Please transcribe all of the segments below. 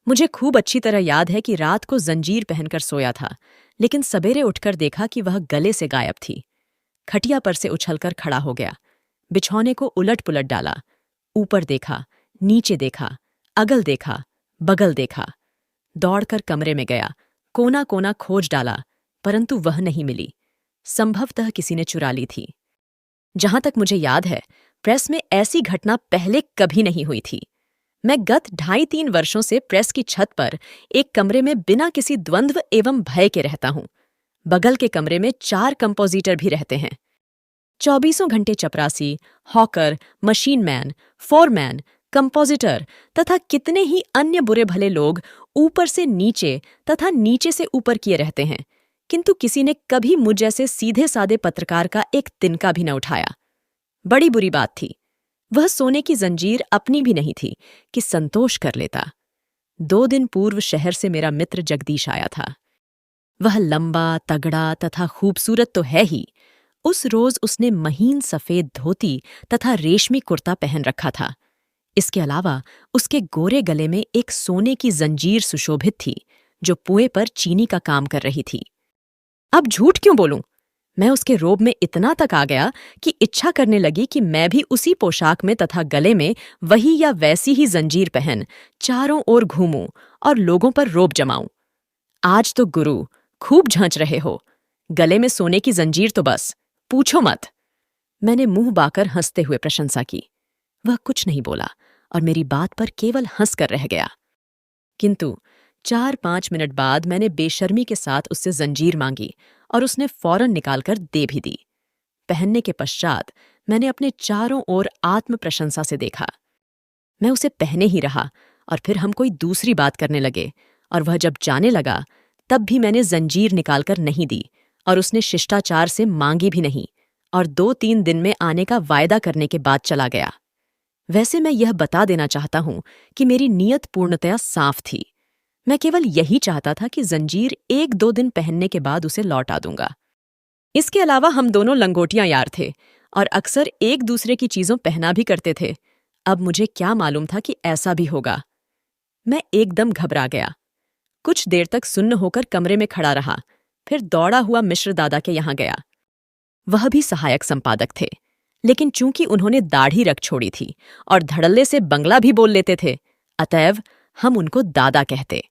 मुझे खूब अच्छी तरह याद है कि रात को जंजीर पहनकर सोया था, लेकिन सवेरे उठकर देखा कि वह गले से गायब थी। खटिया पर से उछलकर खड़ा हो गया, बिछौने को उलट पुलट डाला, ऊपर देखा, नीचे देखा, अगल देखा, बगल देखा, दौड़कर कमरे में गया, कोना कोना खोज डाला, परंतु वह नहीं मिली। संभवतः किसी ने चुरा ली थी। जहां तक मुझे याद है, प्रेस में ऐसी घटना पहले कभी नहीं हुई थी। मैं गत 2.5-3 वर्षों से प्रेस की छत पर एक कमरे में बिना किसी द्वंद्व एवं भय के रहता हूं। बगल के कमरे में 4 कंपोजिटर भी रहते हैं। 24 घंटे चपरासी, hawker, machine man, foreman, compositor तथा कितने ही अन्य बुरे भले लोग ऊपर से नीचे तथा नीचे से ऊपर किए रहते हैं, किंतु किसी ने कभी मुझ जैसे सीधे साधे पत्रकार का एक तिनका भी न उठाया। बड़ी बुरी बात थी। वह सोने की जंजीर अपनी भी नहीं थी कि संतोष कर लेता। 2 दिन पूर्व शहर से मेरा मित्र जगदीश आया था। वह लंबा, तगड़ा तथा खूबसूरत तो है ही। उस रोज उसने महीन सफेद धोती तथा रेशमी कुर्ता पहन रखा था। इसके अलावा उसके गोरे गले में एक सोने की जंजीर सुशोभित थी, जो पुए पर चीनी का काम कर रही थी। अब झूठ क्यों बोलूं? मैं उसके रोब में इतना तक आ गया कि इच्छा करने लगी कि मैं भी उसी पोशाक में तथा गले में वही या वैसी ही जंजीर पहन चारों ओर घूमूं और लोगों पर रोब जमाऊं। आज तो गुरु, खूब झांच रहे हो। गले में सोने की जंजीर तो बस, पूछो मत। मैंने मुंह बाकर हंसते हुए प्रशंसा की। वह कुछ नहीं बोला और मेरी बात पर केवल हंस कर रह गया। किंतु 4-5 मिनट बाद मैंने बेशर्मी के साथ उससे जंजीर मांगी और उसने फौरन निकालकर दे भी दी। पहनने के पश्चात मैंने अपने चारों ओर आत्म प्रशंसा से देखा। मैं उसे पहने ही रहा और फिर हम कोई दूसरी बात करने लगे, और वह जब जाने लगा तब भी मैंने जंजीर निकालकर नहीं दी और उसने शिष्टाचार से मांगी भी नहीं, और 2-3 दिन में आने का वायदा करने के बाद चला गया। वैसे मैं यह बता देना चाहता हूं कि मेरी नीयत पूर्णतया साफ थी। मैं केवल यही चाहता था कि जंजीर 1-2 दिन पहनने के बाद उसे लौटा दूंगा। इसके अलावा हम दोनों लंगोटियां यार थे और अक्सर एक दूसरे की चीजों पहना भी करते थे। अब मुझे क्या मालूम था कि ऐसा भी होगा। मैं एकदम घबरा गया। कुछ देर तक सुन्न होकर कमरे में खड़ा रहा, फिर दौड़ा हुआ मिश्र दादा के यहां गया। वह भी सहायक संपादक थे, लेकिन चूंकि उन्होंने दाढ़ी रख छोड़ी थी और धड़ल्ले से बंगला भी बोल लेते थे, अतएव हम उनको दादा कहते।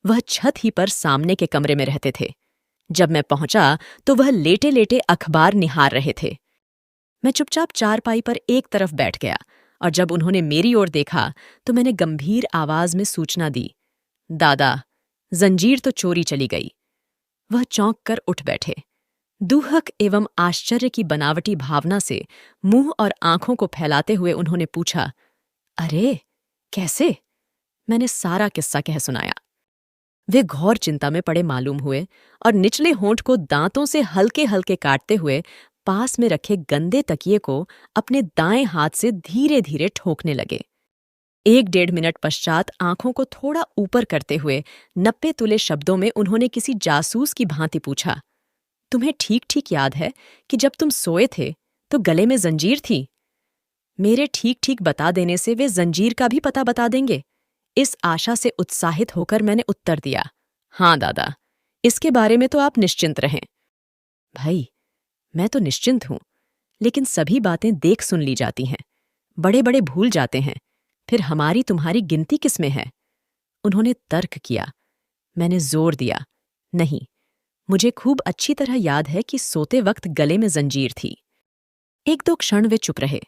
वह छत ही पर सामने के कमरे में रहते थे। जब मैं पहुंचा तो वह लेटे लेटे अखबार निहार रहे थे। मैं चुपचाप चारपाई पर एक तरफ बैठ गया, और जब उन्होंने मेरी ओर देखा तो मैंने गंभीर आवाज में सूचना दी, दादा, जंजीर तो चोरी चली गई। वह चौंक कर उठ बैठे। दुहक एवं आश्चर्य की बनावटी भावना से मुंह और आंखों को फैलाते हुए उन्होंने पूछा, अरे कैसे? मैंने सारा किस्सा कह सुनाया। वे घोर चिंता में पड़े मालूम हुए और निचले होंठ को दांतों से हल्के हल्के काटते हुए पास में रखे गंदे तकिए को अपने दाएं हाथ से धीरे धीरे ठोकने लगे। 1-1.5 मिनट पश्चात आंखों को थोड़ा ऊपर करते हुए नप्पे तुले शब्दों में उन्होंने किसी जासूस की भांति पूछा, तुम्हें ठीक ठीक याद है कि जब तुम सोए थे तो गले में जंजीर थी? मेरे ठीक ठीक बता देने से वे जंजीर का भी पता बता देंगे। इस आशा से उत्साहित होकर मैंने उत्तर दिया, हाँ दादा, इसके बारे में तो आप निश्चिंत रहें। भाई, मैं तो निश्चिंत हूं, लेकिन सभी बातें देख सुन ली जाती हैं, बड़े बड़े भूल जाते हैं, फिर हमारी तुम्हारी गिनती किसमें है? उन्होंने तर्क किया। मैंने जोर दिया, नहीं, मुझे खूब अच्छी तरह याद है कि सोते वक्त गले में जंजीर थी। 1-2 क्षण वे चुप रहे,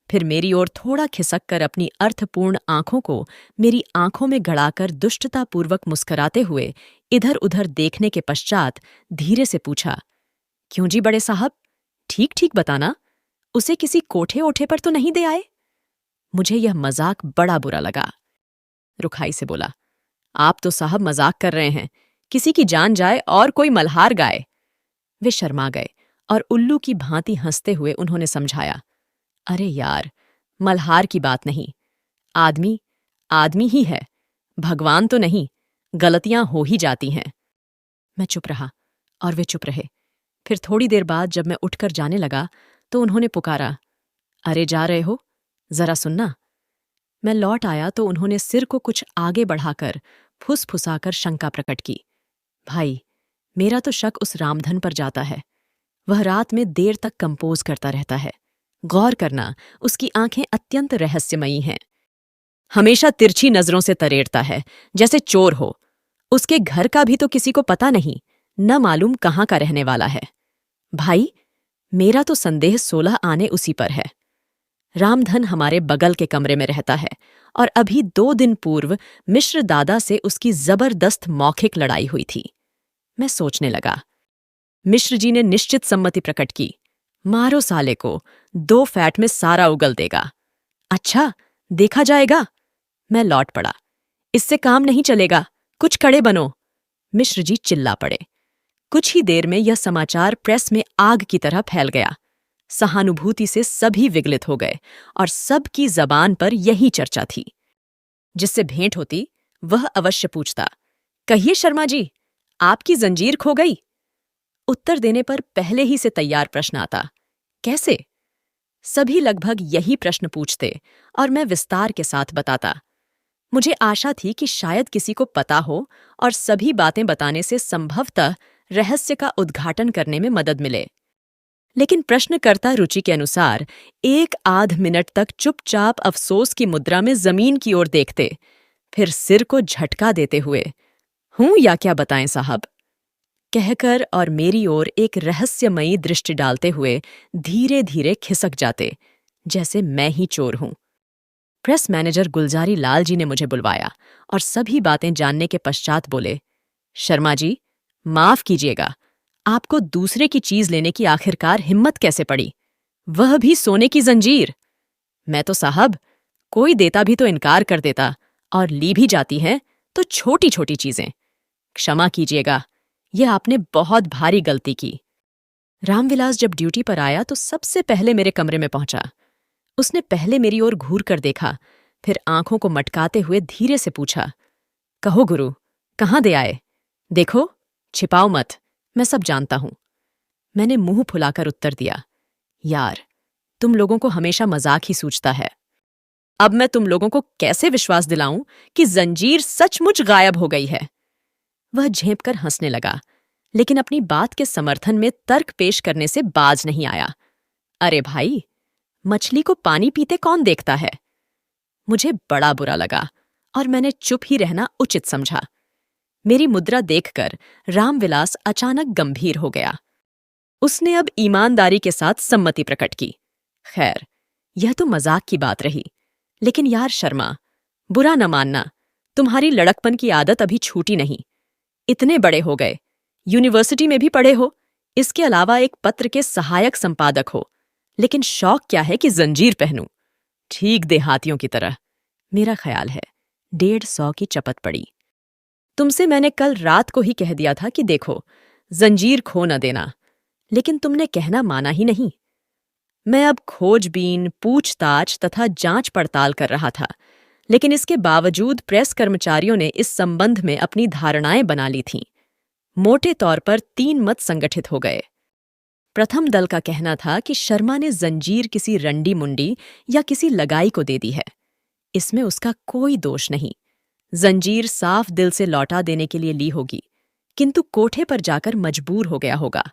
फिर मेरी ओर थोड़ा खिसक कर अपनी अर्थपूर्ण आंखों को मेरी आंखों में गड़ाकर दुष्टतापूर्वक मुस्कुराते हुए इधर उधर देखने के पश्चात धीरे से पूछा, क्यों जी बड़े साहब, ठीक ठीक बताना, उसे किसी कोठे ओठे पर तो नहीं दे आए? मुझे यह मजाक बड़ा बुरा लगा। रुखाई से बोला, आप तो साहब मजाक कर रहे हैं, किसी की जान जाए और कोई मल्हार गाए। वे शर्मा गए और उल्लू की भांति हंसते हुए उन्होंने समझाया, अरे यार, मल्हार की बात नहीं, आदमी आदमी ही है, भगवान तो नहीं, गलतियां हो ही जाती हैं। मैं चुप रहा और वे चुप रहे। फिर थोड़ी देर बाद जब मैं उठकर जाने लगा तो उन्होंने पुकारा, अरे जा रहे हो, जरा सुनना। मैं लौट आया तो उन्होंने सिर को कुछ आगे बढ़ाकर फुसफुसाकर शंका प्रकट की। भाई, मेरा तो शक उस रामधन पर जाता है। वह रात में देर तक कंपोज करता रहता है। गौर करना, उसकी आंखें अत्यंत रहस्यमयी हैं। हमेशा तिरछी नजरों से तरेड़ता है, जैसे चोर हो। उसके घर का भी तो किसी को पता नहीं, न मालूम कहाँ का रहने वाला है। भाई, मेरा तो संदेह 16 आने उसी पर है। रामधन हमारे बगल के कमरे में रहता है और अभी 2 दिन पूर्व मिश्र दादा से उसकी जबरदस्त मौखिक लड़ाई हुई थी। मैं सोचने लगा। मिश्र जी ने निश्चित सम्मति प्रकट की। मारो साले को, 2 फैट में सारा उगल देगा। अच्छा, देखा जाएगा। मैं लौट पड़ा। इससे काम नहीं चलेगा, कुछ कड़े बनो। मिश्र जी चिल्ला पड़े। कुछ ही देर में यह समाचार प्रेस में आग की तरह फैल गया। सहानुभूति से सभी विगलित हो गए और सबकी जबान पर यही चर्चा थी। जिससे भेंट होती वह अवश्य पूछता, कहिए शर्मा जी, आपकी जंजीर खो गई? उत्तर देने पर पहले ही से तैयार प्रश्न आता, कैसे? सभी लगभग यही प्रश्न पूछते और मैं विस्तार के साथ बताता। मुझे आशा थी कि शायद किसी को पता हो और सभी बातें बताने से संभवतः रहस्य का उद्घाटन करने में मदद मिले। लेकिन प्रश्नकर्ता रुचि के अनुसार 1 आध मिनट तक चुपचाप अफसोस की मुद्रा में जमीन की ओर देखते, फिर सिर को झटका देते हुए, हूं या क्या बताएं साहब, कहकर और मेरी ओर एक रहस्यमयी दृष्टि डालते हुए धीरे धीरे खिसक जाते, जैसे मैं ही चोर हूं। प्रेस मैनेजर गुलजारी लाल जी ने मुझे बुलवाया और सभी बातें जानने के पश्चात बोले, शर्मा जी, माफ कीजिएगा, आपको दूसरे की चीज लेने की आखिरकार हिम्मत कैसे पड़ी? वह भी सोने की जंजीर। मैं तो साहब, कोई देता भी तो इनकार कर देता, और ली भी जाती हैं तो छोटी छोटी चीजें। क्षमा कीजिएगा, यह आपने बहुत भारी गलती की। रामविलास जब ड्यूटी पर आया तो सबसे पहले मेरे कमरे में पहुंचा। उसने पहले मेरी ओर घूर कर देखा, फिर आंखों को मटकाते हुए धीरे से पूछा, कहो गुरु, कहाँ दे आए? देखो, छिपाओ मत, मैं सब जानता हूं। मैंने मुंह फुलाकर उत्तर दिया, यार, तुम लोगों को हमेशा मजाक ही सूझता है। अब मैं तुम लोगों को कैसे विश्वास दिलाऊं कि जंजीर सचमुच गायब हो गई है? वह झेंपकर हंसने लगा, लेकिन अपनी बात के समर्थन में तर्क पेश करने से बाज नहीं आया। अरे भाई, मछली को पानी पीते कौन देखता है? मुझे बड़ा बुरा लगा और मैंने चुप ही रहना उचित समझा। मेरी मुद्रा देखकर रामविलास अचानक गंभीर हो गया। उसने अब ईमानदारी के साथ सम्मति प्रकट की। खैर, यह तो मजाक की बात रही, लेकिन यार शर्मा, बुरा न मानना, तुम्हारी लड़कपन की आदत अभी छूटी नहीं। इतने बड़े हो गए, यूनिवर्सिटी में भी पढ़े हो, इसके अलावा एक पत्र के सहायक संपादक हो, लेकिन शौक क्या है कि जंजीर पहनूं? ठीक देहातियों की तरह। मेरा ख्याल है 150 की चपत पड़ी। तुमसे मैंने कल रात को ही कह दिया था कि देखो, जंजीर खो न देना, लेकिन तुमने कहना माना ही नहीं। मैं अब खोजबीन, पूछताछ तथा जांच पड़ताल कर रहा था, लेकिन इसके बावजूद प्रेस कर्मचारियों ने इस संबंध में अपनी धारणाएं बना ली थीं। मोटे तौर पर 3 मत संगठित हो गए। प्रथम दल का कहना था कि शर्मा ने जंजीर किसी रंडी मुंडी या किसी लगाई को दे दी है। इसमें उसका कोई दोष नहीं। जंजीर साफ दिल से लौटा देने के लिए ली होगी, किंतु कोठे पर जाकर मजबूर हो गया होगा।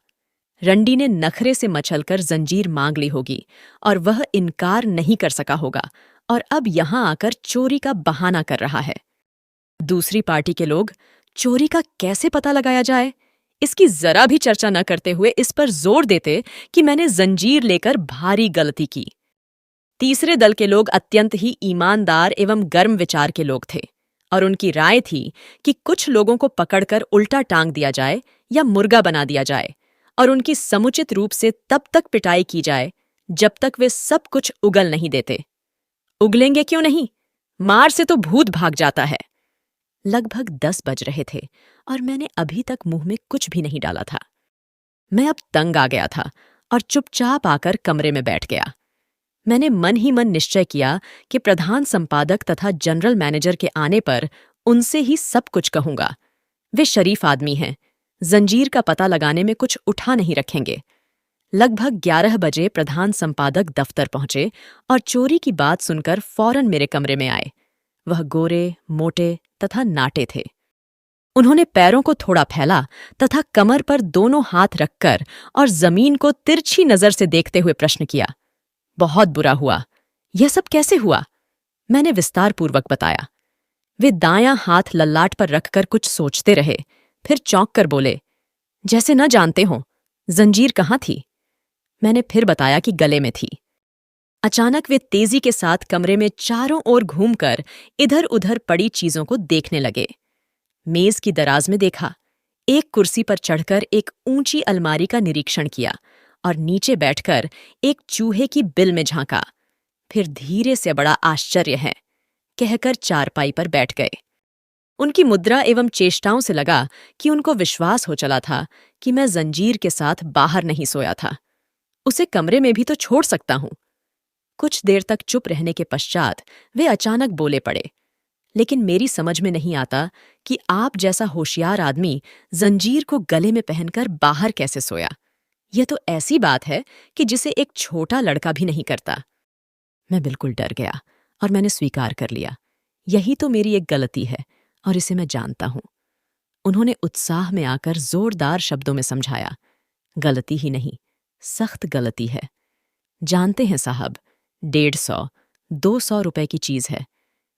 रंडी ने नखरे से मचलकर जंजीर मांग ली होगी और वह इनकार नहीं कर सका होगा और अब यहां आकर चोरी का बहाना कर रहा है। दूसरी पार्टी के लोग चोरी का कैसे पता लगाया जाए, इसकी जरा भी चर्चा न करते हुए इस पर जोर देते कि मैंने जंजीर लेकर भारी गलती की। तीसरे दल के लोग अत्यंत ही ईमानदार एवं गर्म विचार के लोग थे और उनकी राय थी कि कुछ लोगों को पकड़कर उल्टा टांग दिया जाए या मुर्गा बना दिया जाए और उनकी समुचित रूप से तब तक पिटाई की जाए जब तक वे सब कुछ उगल नहीं देते। उगलेंगे क्यों नहीं? मार से तो भूत भाग जाता है। लगभग 10 बज रहे थे और मैंने अभी तक मुंह में कुछ भी नहीं डाला था। मैं अब तंग आ गया था और चुपचाप आकर कमरे में बैठ गया। मैंने मन ही मन निश्चय किया कि प्रधान संपादक तथा जनरल मैनेजर के आने पर उनसे ही सब कुछ कहूंगा। वे शरीफ आदमी हैं, जंजीर का पता लगाने में कुछ उठा नहीं रखेंगे। लगभग 11 बजे प्रधान संपादक दफ्तर पहुंचे और चोरी की बात सुनकर फौरन मेरे कमरे में आए। वह गोरे, मोटे तथा नाटे थे। उन्होंने पैरों को थोड़ा फैला तथा कमर पर दोनों हाथ रखकर और जमीन को तिरछी नजर से देखते हुए प्रश्न किया, बहुत बुरा हुआ। यह सब कैसे हुआ? मैंने विस्तारपूर्वक बताया। वे दायां हाथ ललाट पर रखकर कुछ सोचते रहे, फिर चौंक कर बोले, जैसे न जानते हो। जंजीर कहाँ थी? मैंने फिर बताया कि गले में थी। अचानक वे तेजी के साथ कमरे में चारों ओर घूमकर इधर उधर पड़ी चीजों को देखने लगे। मेज की दराज में देखा, एक कुर्सी पर चढ़कर एक ऊंची अलमारी का निरीक्षण किया और नीचे बैठकर एक चूहे की बिल में झांका। फिर धीरे से बड़ा आश्चर्य है कहकर चारपाई पर बैठ गए। उनकी मुद्रा एवं चेष्टाओं से लगा कि उनको विश्वास हो चला था कि मैं जंजीर के साथ बाहर नहीं सोया था। उसे कमरे में भी तो छोड़ सकता हूं। कुछ देर तक चुप रहने के पश्चात वे अचानक बोले पड़े, लेकिन मेरी समझ में नहीं आता कि आप जैसा होशियार आदमी जंजीर को गले में पहनकर बाहर कैसे सोया। यह तो ऐसी बात है कि जिसे एक छोटा लड़का भी नहीं करता। मैं बिल्कुल डर गया और मैंने स्वीकार कर लिया, यही तो मेरी एक गलती है और इसे मैं जानता हूं। उन्होंने उत्साह में आकर जोरदार शब्दों में समझाया, गलती ही नहीं, सख्त गलती है। जानते हैं साहब, 150, 200 रुपए की चीज है।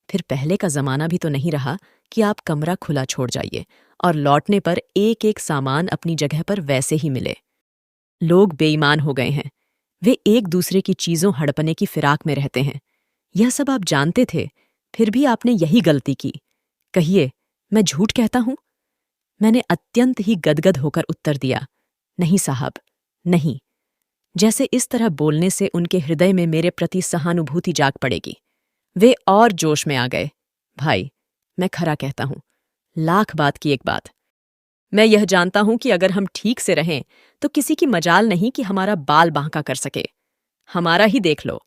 फिर पहले का जमाना भी तो नहीं रहा कि आप कमरा खुला छोड़ जाइए और लौटने पर एक एक सामान अपनी जगह पर वैसे ही मिले। लोग बेईमान हो गए हैं। वे एक दूसरे की चीजों हड़पने की फिराक में रहते हैं। यह सब आप जानते थे, फिर भी आपने यही गलती की। कहिए, मैं झूठ कहता हूं? मैंने अत्यंत ही गदगद होकर उत्तर दिया, नहीं साहब, नहीं। जैसे इस तरह बोलने से उनके हृदय में मेरे प्रति सहानुभूति जाग पड़ेगी। वे और जोश में आ गए। भाई, मैं खरा कहता हूं, लाख बात की एक बात। मैं यह जानता हूं कि अगर हम ठीक से रहें तो किसी की मजाल नहीं कि हमारा बाल बांका कर सके। हमारा ही देख लो,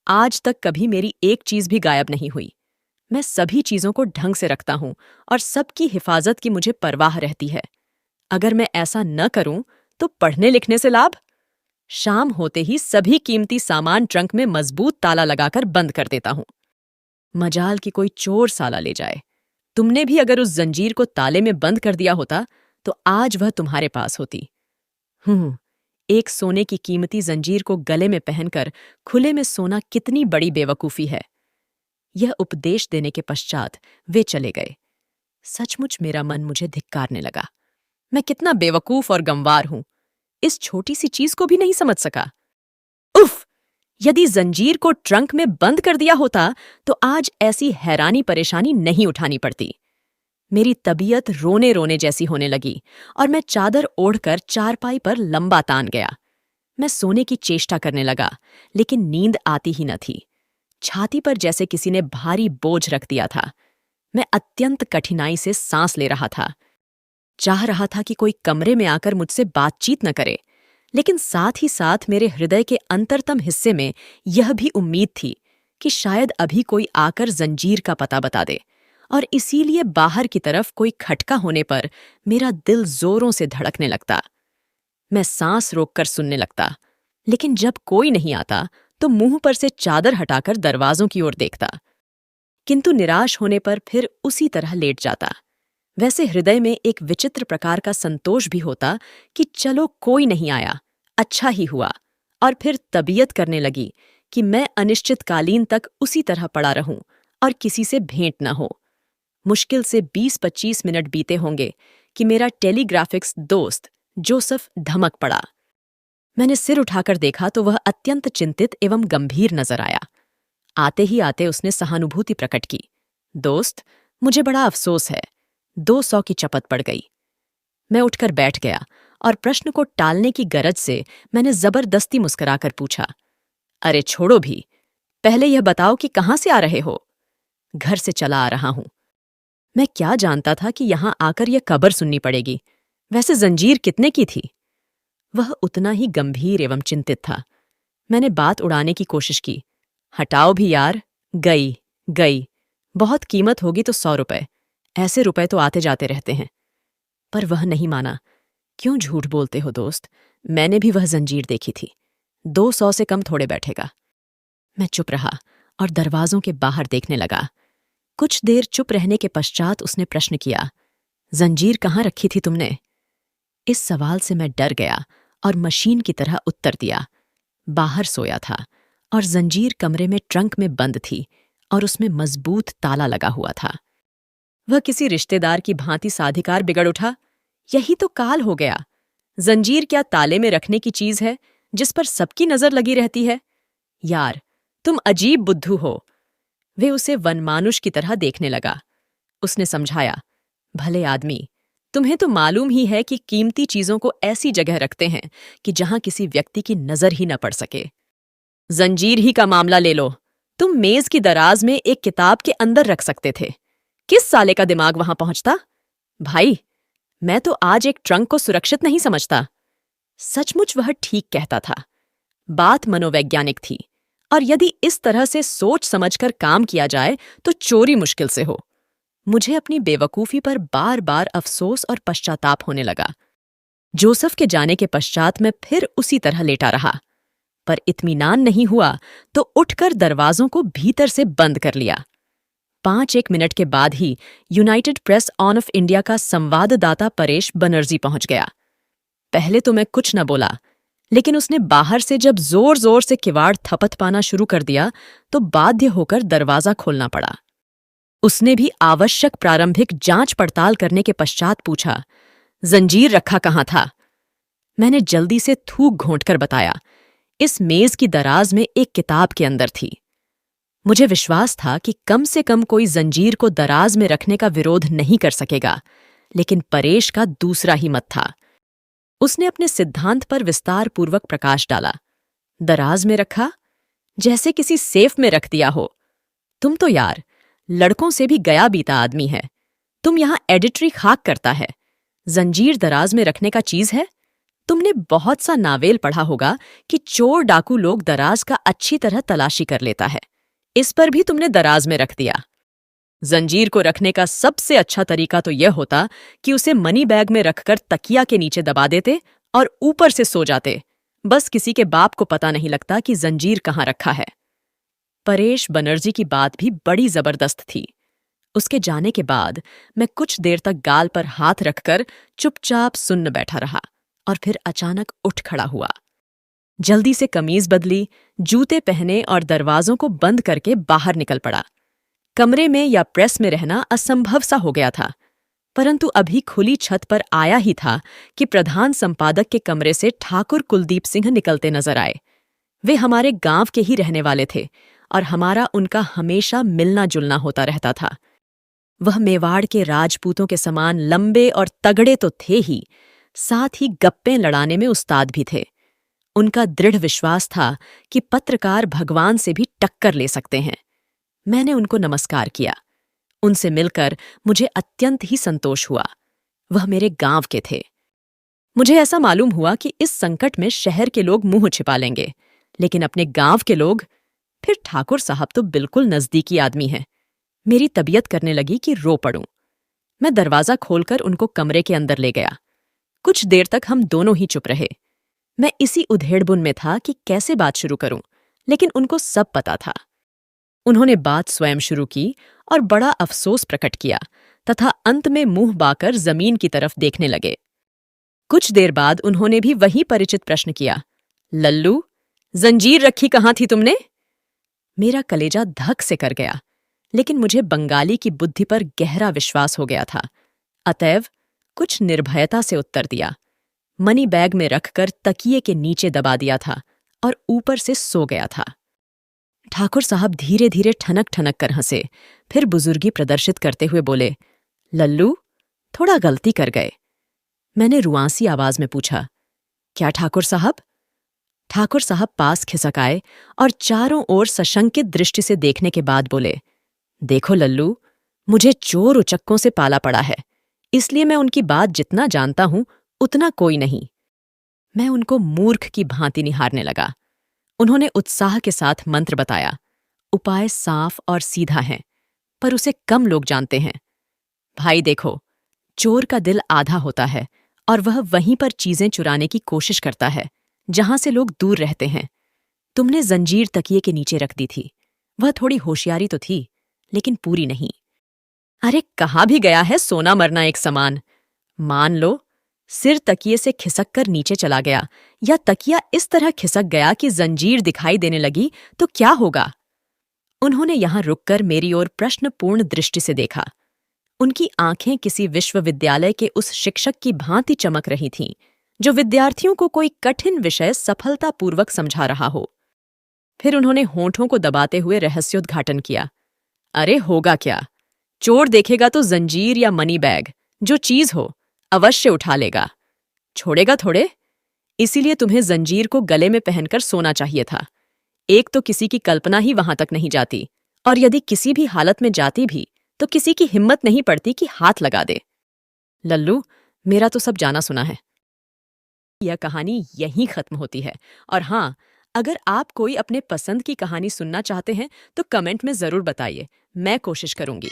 आज तक कभी मेरी एक चीज भी गायब नहीं हुई। मैं सभी चीजों को ढंग से रखता हूं और सबकी हिफाजत की मुझे परवाह रहती है। अगर मैं ऐसा न करूं तो पढ़ने लिखने से लाभ? शाम होते ही सभी कीमती सामान ट्रंक में मजबूत ताला लगाकर बंद कर देता हूं। मजाल कि कोई चोर साला ले जाए। तुमने भी अगर उस जंजीर को ताले में बंद कर दिया होता तो आज वह तुम्हारे पास होती। एक सोने की कीमती जंजीर को गले में पहनकर खुले में सोना कितनी बड़ी बेवकूफी है। यह उपदेश देने के पश्चात वे चले गए। सचमुच मेरा मन मुझे धिक्कारने लगा। मैं कितना बेवकूफ और गंवार हूं, इस छोटी सी चीज को भी नहीं समझ सका। उफ! यदि जंजीर को ट्रंक में बंद कर दिया होता तो आज ऐसी हैरानी परेशानी नहीं उठानी पड़ती। मेरी तबीयत रोने रोने जैसी होने लगी और मैं चादर ओढ़कर चारपाई पर लंबा तान गया। मैं सोने की चेष्टा करने लगा, लेकिन नींद आती ही न थी। छाती पर जैसे किसी ने भारी बोझ रख दिया था। मैं अत्यंत कठिनाई से सांस ले रहा था। चाह रहा था कि कोई कमरे में आकर मुझसे बातचीत न करे, लेकिन साथ ही साथ मेरे हृदय के अंतरतम हिस्से में यह भी उम्मीद थी कि शायद अभी कोई आकर जंजीर का पता बता दे, और इसीलिए बाहर की तरफ कोई खटका होने पर मेरा दिल जोरों से धड़कने लगता। मैं सांस रोककर सुनने लगता, लेकिन जब कोई नहीं आता तो मुंह पर से चादर हटाकर दरवाजों की ओर देखता, किंतु निराश होने पर फिर उसी तरह लेट जाता। वैसे हृदय में एक विचित्र प्रकार का संतोष भी होता कि चलो कोई नहीं आया, अच्छा ही हुआ, और फिर तबीयत करने लगी कि मैं अनिश्चितकालीन तक उसी तरह पड़ा रहूं और किसी से भेंट न हो। मुश्किल से 20-25 मिनट बीते होंगे कि मेरा टेलीग्राफिक्स दोस्त जोसेफ धमक पड़ा। मैंने सिर उठाकर देखा तो वह अत्यंत चिंतित एवं गंभीर नजर आया। आते ही आते उसने सहानुभूति प्रकट की। दोस्त, मुझे बड़ा अफसोस है, 200 की चपत पड़ गई। मैं उठकर बैठ गया और प्रश्न को टालने की गरज से मैंने जबरदस्ती मुस्कुराकर पूछा, अरे छोड़ो भी, पहले यह बताओ कि कहाँ से आ रहे हो? घर से चला आ रहा हूं। मैं क्या जानता था कि यहां आकर यह खबर सुननी पड़ेगी। वैसे जंजीर कितने की थी? वह उतना ही गंभीर एवं चिंतित था। मैंने बात उड़ाने की कोशिश की। हटाओ भी यार, गई गई, बहुत कीमत होगी तो 100 रुपए, ऐसे रुपए तो आते जाते रहते हैं। पर वह नहीं माना। क्यों झूठ बोलते हो दोस्त? मैंने भी वह जंजीर देखी थी। 200 से कम थोड़े बैठेगा। मैं चुप रहा और दरवाजों के बाहर देखने लगा। कुछ देर चुप रहने के पश्चात उसने प्रश्न किया, जंजीर कहाँ रखी थी तुमने? इस सवाल से मैं डर गया और मशीन की तरह उत्तर दिया, बाहर सोया था और जंजीर कमरे में ट्रंक में बंद थी और उसमें मजबूत ताला लगा हुआ था। वह किसी रिश्तेदार की भांति साधिकार बिगड़ उठा। यही तो काल हो गया। जंजीर क्या ताले में रखने की चीज है जिस पर सबकी नजर लगी रहती है? यार, तुम अजीब बुद्धू हो। वे उसे वनमानुष की तरह देखने लगा। उसने समझाया, भले आदमी, तुम्हें तो मालूम ही है कि कीमती चीजों को ऐसी जगह रखते हैं कि जहां किसी व्यक्ति की नजर ही न पड़ सके। जंजीर ही का मामला ले लो। तुम मेज की दराज में एक किताब के अंदर रख सकते थे। किस साले का दिमाग वहां पहुंचता? भाई, मैं तो आज एक ट्रंक को सुरक्षित नहीं समझता। सचमुच वह ठीक कहता था। बात मनोवैज्ञानिक थी और यदि इस तरह से सोच समझकर काम किया जाए तो चोरी मुश्किल से हो। मुझे अपनी बेवकूफी पर बार बार अफसोस और पश्चाताप होने लगा। जोसेफ के जाने के पश्चात मैं फिर उसी तरह लेटा रहा, पर इत्मीनान नहीं हुआ तो उठकर दरवाजों को भीतर से बंद कर लिया। 5-1 मिनट के बाद ही United Press on of India का संवाददाता परेश बनर्जी पहुंच गया। पहले तो मैं कुछ न बोला, लेकिन उसने बाहर से जब जोर जोर से किवाड़ थपथ पाना शुरू कर दिया तो बाध्य होकर दरवाजा खोलना पड़ा। उसने भी आवश्यक प्रारंभिक जांच पड़ताल करने के पश्चात पूछा, जंजीर रखा कहाँ था? मैंने जल्दी से थूक घोंटकर बताया, इस मेज की दराज में एक किताब के अंदर थी। मुझे विश्वास था कि कम से कम कोई जंजीर को दराज में रखने का विरोध नहीं कर सकेगा, लेकिन परेश का दूसरा ही मत था। उसने अपने सिद्धांत पर विस्तारपूर्वक प्रकाश डाला। दराज में रखा? जैसे किसी सेफ में रख दिया हो। तुम तो यार लड़कों से भी गया बीता आदमी है। तुम यहां एडिटरी खाक करता है। जंजीर दराज में रखने का चीज है? तुमने बहुत सा नावेल पढ़ा होगा कि चोर डाकू लोग दराज का अच्छी तरह तलाशी कर लेता है। इस पर भी तुमने दराज में रख दिया। जंजीर को रखने का सबसे अच्छा तरीका तो यह होता कि उसे मनी बैग में रखकर तकिया के नीचे दबा देते और ऊपर से सो जाते। बस किसी के बाप को पता नहीं लगता कि जंजीर कहाँ रखा है। परेश बनर्जी की बात भी बड़ी जबरदस्त थी। उसके जाने के बाद मैं कुछ देर तक गाल पर हाथ रखकर चुपचाप सुन्न बैठा रहा और फिर अचानक उठ खड़ा हुआ। जल्दी से कमीज बदली, जूते पहने और दरवाजों को बंद करके बाहर निकल पड़ा। कमरे में या प्रेस में रहना असंभव सा हो गया था, परंतु अभी खुली छत पर आया ही था कि प्रधान संपादक के कमरे से ठाकुर कुलदीप सिंह निकलते नजर आए। वे हमारे गांव के ही रहने वाले थे और हमारा उनका हमेशा मिलना जुलना होता रहता था। वह मेवाड़ के राजपूतों के समान लंबे और तगड़े तो थे ही, साथ ही गप्पे लड़ाने में उस्ताद भी थे। उनका दृढ़ विश्वास था कि पत्रकार भगवान से भी टक्कर ले सकते हैं। मैंने उनको नमस्कार किया। उनसे मिलकर मुझे अत्यंत ही संतोष हुआ। वह मेरे गांव के थे। मुझे ऐसा मालूम हुआ कि इस संकट में शहर के लोग मुंह छिपा लेंगे, लेकिन अपने गांव के लोग, फिर ठाकुर साहब तो बिल्कुल नजदीकी आदमी हैं। मेरी तबीयत करने लगी कि रो पड़ूं। मैं दरवाजा खोलकर उनको कमरे के अंदर ले गया। कुछ देर तक हम दोनों ही चुप रहे। मैं इसी उधेड़बुन में था कि कैसे बात शुरू करूं, लेकिन उनको सब पता था। उन्होंने बात स्वयं शुरू की और बड़ा अफसोस प्रकट किया तथा अंत में मुंह बाकर जमीन की तरफ देखने लगे। कुछ देर बाद उन्होंने भी वही परिचित प्रश्न किया, लल्लू, जंजीर रखी कहाँ थी तुमने? मेरा कलेजा धक से कर गया, लेकिन मुझे बंगाली की बुद्धि पर गहरा विश्वास हो गया था। अतएव कुछ निर्भयता से उत्तर दिया, मनी बैग में रखकर तकिए के नीचे दबा दिया था और ऊपर से सो गया था। ठाकुर साहब धीरे धीरे ठनक ठनक कर हंसे, फिर बुजुर्गी प्रदर्शित करते हुए बोले, लल्लू, थोड़ा गलती कर गए। मैंने रुआंसी आवाज में पूछा, क्या ठाकुर साहब? ठाकुर साहब पास खिसक आए और चारों ओर सशंकित दृष्टि से देखने के बाद बोले, देखो लल्लू, मुझे चोर उचक्कों से पाला पड़ा है, इसलिए मैं उनकी बात जितना जानता हूं उतना कोई नहीं। मैं उनको मूर्ख की भांति निहारने लगा। उन्होंने उत्साह के साथ मंत्र बताया। उपाय साफ और सीधा है, पर उसे कम लोग जानते हैं। भाई देखो, चोर का दिल आधा होता है और वह वहीं पर चीजें चुराने की कोशिश करता है जहां से लोग दूर रहते हैं। तुमने जंजीर तकिए के नीचे रख दी थी। वह थोड़ी होशियारी तो थी, लेकिन पूरी नहीं। अरे कहाँ भी गया है सोना मरना एक समान। मान लो सिर तकिए से खिसक कर नीचे चला गया, या तकिया इस तरह खिसक गया कि जंजीर दिखाई देने लगी, तो क्या होगा? उन्होंने यहां रुककर मेरी ओर प्रश्नपूर्ण दृष्टि से देखा। उनकी आंखें किसी विश्वविद्यालय के उस शिक्षक की भांति चमक रही थीं, जो विद्यार्थियों को कोई कठिन विषय सफलतापूर्वक समझा रहा हो। फिर उन्होंने होंठों को दबाते हुए रहस्योद्घाटन किया। अरे होगा क्या? चोर देखेगा तो जंजीर या मनी बैग, जो चीज हो, अवश्य उठा लेगा। छोड़ेगा थोड़े। इसीलिए तुम्हें जंजीर को गले में पहनकर सोना चाहिए था। एक तो किसी की कल्पना ही वहां तक नहीं जाती, और यदि किसी भी हालत में जाती भी तो किसी की हिम्मत नहीं पड़ती कि हाथ लगा दे। लल्लू, मेरा तो सब जाना सुना है। यह कहानी यहीं खत्म होती है। और हाँ, अगर आप कोई अपने पसंद की कहानी सुनना चाहते हैं तो कमेंट में जरूर बताइए, मैं कोशिश करूंगी।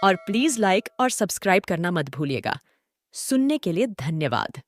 और प्लीज लाइक और सब्सक्राइब करना मत भूलिएगा। सुनने के लिए धन्यवाद।